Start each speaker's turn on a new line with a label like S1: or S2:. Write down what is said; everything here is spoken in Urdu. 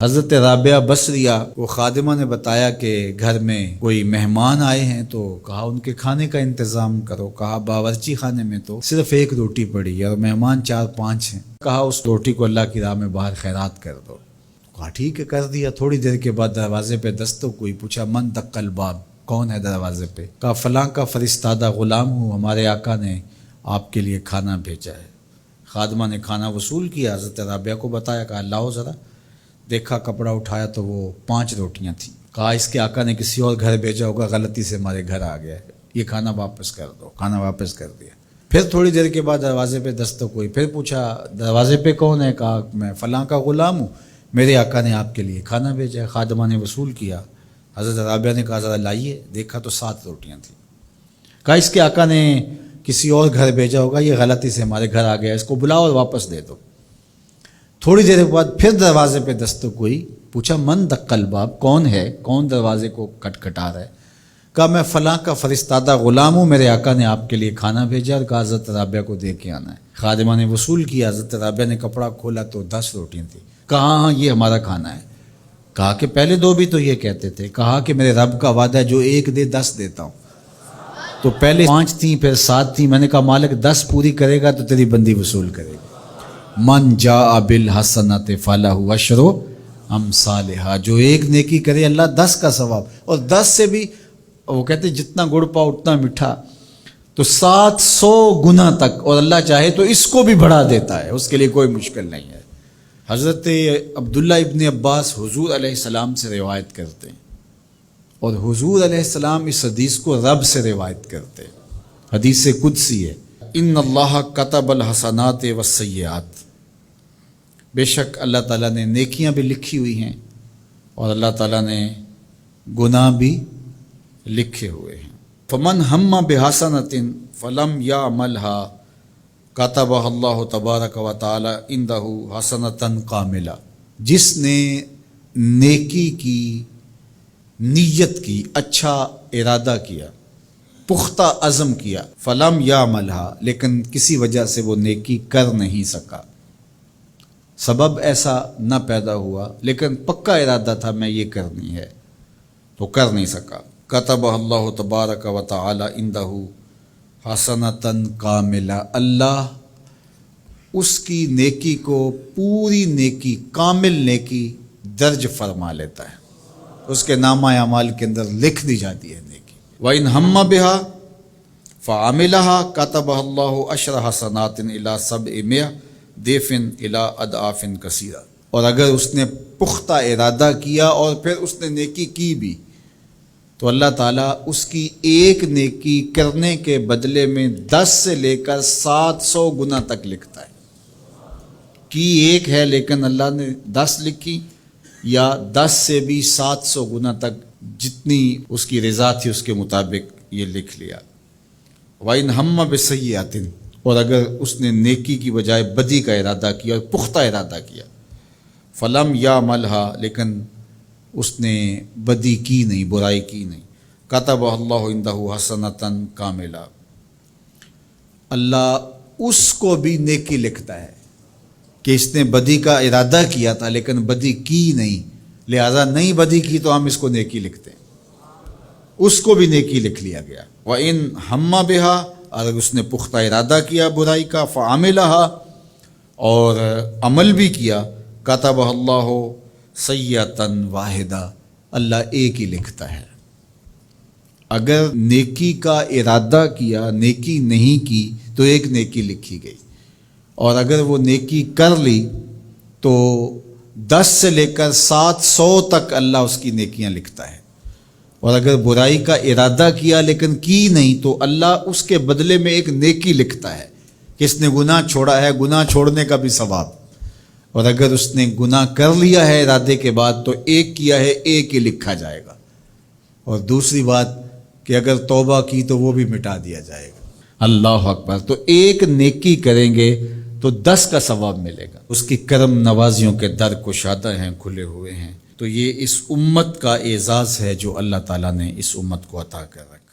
S1: حضرت رابعہ بصریہ کو خادمہ نے بتایا کہ گھر میں کوئی مہمان آئے ہیں، تو کہا ان کے کھانے کا انتظام کرو۔ کہا باورچی خانے میں تو صرف ایک روٹی پڑی ہے اور مہمان 4-5 ہیں، کہا اس روٹی کو اللہ کی راہ میں باہر خیرات کر دو۔ کہا ٹھیک ہے، کر دیا۔ تھوڑی دیر کے بعد دروازے پہ دستک ہوئی، پوچھا من دق الباب، کون ہے دروازے پہ؟ کہا فلاں کا فرستادہ غلام ہوں، ہمارے آقا نے آپ کے لیے کھانا بھیجا ہے۔ خادمہ نے کھانا وصول کیا، حضرت رابعہ کو بتایا، کہا لاؤ ذرا۔ دیکھا، کپڑا اٹھایا تو وہ 5 روٹیاں تھیں۔ کہا اس کے آقا نے کسی اور گھر بھیجا ہوگا، غلطی سے ہمارے گھر آ گیا ہے، یہ کھانا واپس کر دو۔ کھانا واپس کر دیا۔ پھر تھوڑی دیر کے بعد دروازے پہ دستک ہوئی، پھر پوچھا دروازے پہ کون ہے؟ کہا میں فلاں کا غلام ہوں، میرے آقا نے آپ کے لیے کھانا بھیجا ہے۔ خادمہ نے وصول کیا، حضرت رابعہ نے کہا ذرا لائیے۔ دیکھا تو 7 روٹیاں تھیں۔ کہا اس کے آقا نے کسی اور گھر بھیجا ہوگا، یہ غلطی سے ہمارے گھر آ گیا، اس کو بلاؤ اور واپس دے دو۔ تھوڑی دیر بعد پھر دروازے پہ دستک ہوئی، پوچھا من دق الباب، کون ہے، کون دروازے کو کھٹکھٹا رہا ہے؟ کہا میں فلاں کا فرستادہ غلام ہوں، میرے آقا نے آپ کے لیے کھانا بھیجا اور کہا حضرت رابعہ کو دے کے آنا ہے۔ خادمہ نے وصول کیا، حضرت رابعہ نے کپڑا کھولا تو 10 روٹیاں تھیں۔ کہا ہاں یہ ہمارا کھانا ہے۔ کہا کہ پہلے 2 بھی تو یہ کہتے تھے۔ کہا کہ میرے رب کا وعدہ ہے جو 1 دے 10 دیتا ہوں۔ تو پہلے 5 تھیں، پھر 7 تھیں۔ میں نے کہا مالک 10 پوری کرے گا تو تیری بندی وصول کرے گا۔ من جاء بالحسنۃ فلہ عشر امثالھا، جو 1 نیکی کرے اللہ 10 کا ثواب، اور 10 سے بھی وہ کہتے جتنا گڑ پاؤ اتنا میٹھا، تو 700 گنا تک، اور اللہ چاہے تو اس کو بھی بڑھا دیتا ہے، اس کے لیے کوئی مشکل نہیں ہے۔ حضرت عبداللہ ابن عباس حضور علیہ السلام سے روایت کرتے ہیں، اور حضور علیہ السلام اس حدیث کو رب سے روایت کرتے ہیں۔ حدیث قدسی ہے، ان اللہ کتب الحسنات والسیئات، بے شک اللہ تعالیٰ نے نیکیاں بھی لکھی ہوئی ہیں اور اللہ تعالیٰ نے گناہ بھی لکھے ہوئے ہیں۔ فمن ہم بحسنۃ فلم یعملھا کتبہ اللہ تبارک و تعالی عندہ حسنۃ کاملہ، جس نے نیکی کی نیت کی، اچھا ارادہ کیا، پختہ عزم کیا، فلم یعملھا، لیکن کسی وجہ سے وہ نیکی کر نہیں سکا، سبب ایسا نہ پیدا ہوا، لیکن پکا ارادہ تھا میں یہ کرنی ہے تو کر نہیں سکا، کتبہ اللہ تبارک و تعالی عندہ حسنۃ کاملہ، اللہ اس کی نیکی کو پوری نیکی، کامل نیکی درج فرما لیتا ہے، اس کے نامہ اعمال کے اندر لکھ دی جاتی ہے نیکی۔ وَإِنْ هَمَّ بِهَا فَعَمِلَهَا كَتَبَهَا اللَّهُ عَشْرَ حَسَنَاتٍ إِلَىٰ 700 ضِعْفٍ إِلَىٰ أَضْعَافٍ كَثِيرَةٍ، اور اگر اس نے پختہ ارادہ کیا اور پھر اس نے نیکی کی بھی، تو اللہ تعالیٰ اس کی 1 نیکی کرنے کے بدلے میں 10 سے لے کر 700 گنا تک لکھتا ہے۔ کی 1 ہے لیکن اللہ نے 10 لکھی، یا 10 سے بھی 700 گنا تک، جتنی اس کی رضا تھی اس کے مطابق یہ لکھ لیا۔ وَإِنْ هَمَّ بِسَیِّئَةٍ، اور اگر اس نے نیکی کی بجائے بدی کا ارادہ کیا اور پختہ ارادہ کیا، فَلَمْ يَعْمَلْهَا، لیکن اس نے بدی کی نہیں، برائی کی نہیں، کتبہ اللہ عندہ حسنۃ کاملہ، اللہ اس کو بھی نیکی لکھتا ہے کہ اس نے بدی کا ارادہ کیا تھا لیکن بدی کی نہیں، لہذا نہیں بدی کی تو ہم اس کو نیکی لکھتے ہیں، اس کو بھی نیکی لکھ لیا گیا۔ وَإِنْ ہَمَّ بِهَا، اگر اس نے پختہ ارادہ کیا برائی کا، فَعَمِلَهَا، اور عمل بھی کیا، کتبہ اللہ سیئۃ واحدہ، اللہ 1 ہی لکھتا ہے۔ اگر نیکی کا ارادہ کیا، نیکی نہیں کی، تو 1 نیکی لکھی گئی، اور اگر وہ نیکی کر لی تو 10 سے لے کر 700 تک اللہ اس کی نیکیاں لکھتا ہے، اور اگر برائی کا ارادہ کیا لیکن کی نہیں تو اللہ اس کے بدلے میں 1 نیکی لکھتا ہے کہ اس نے گناہ چھوڑا ہے، گناہ چھوڑنے کا بھی ثواب، اور اگر اس نے گناہ کر لیا ہے ارادے کے بعد تو 1 کیا ہے، 1 ہی لکھا جائے گا، اور دوسری بات کہ اگر توبہ کی تو وہ بھی مٹا دیا جائے گا۔ اللہ اکبر۔ تو 1 نیکی کریں گے تو 10 کا ثواب ملے گا۔ اس کی کرم نوازیوں کے در کشادہ ہیں، کھلے ہوئے ہیں۔ تو یہ اس امت کا اعزاز ہے جو اللہ تعالیٰ نے اس امت کو عطا کر رکھا۔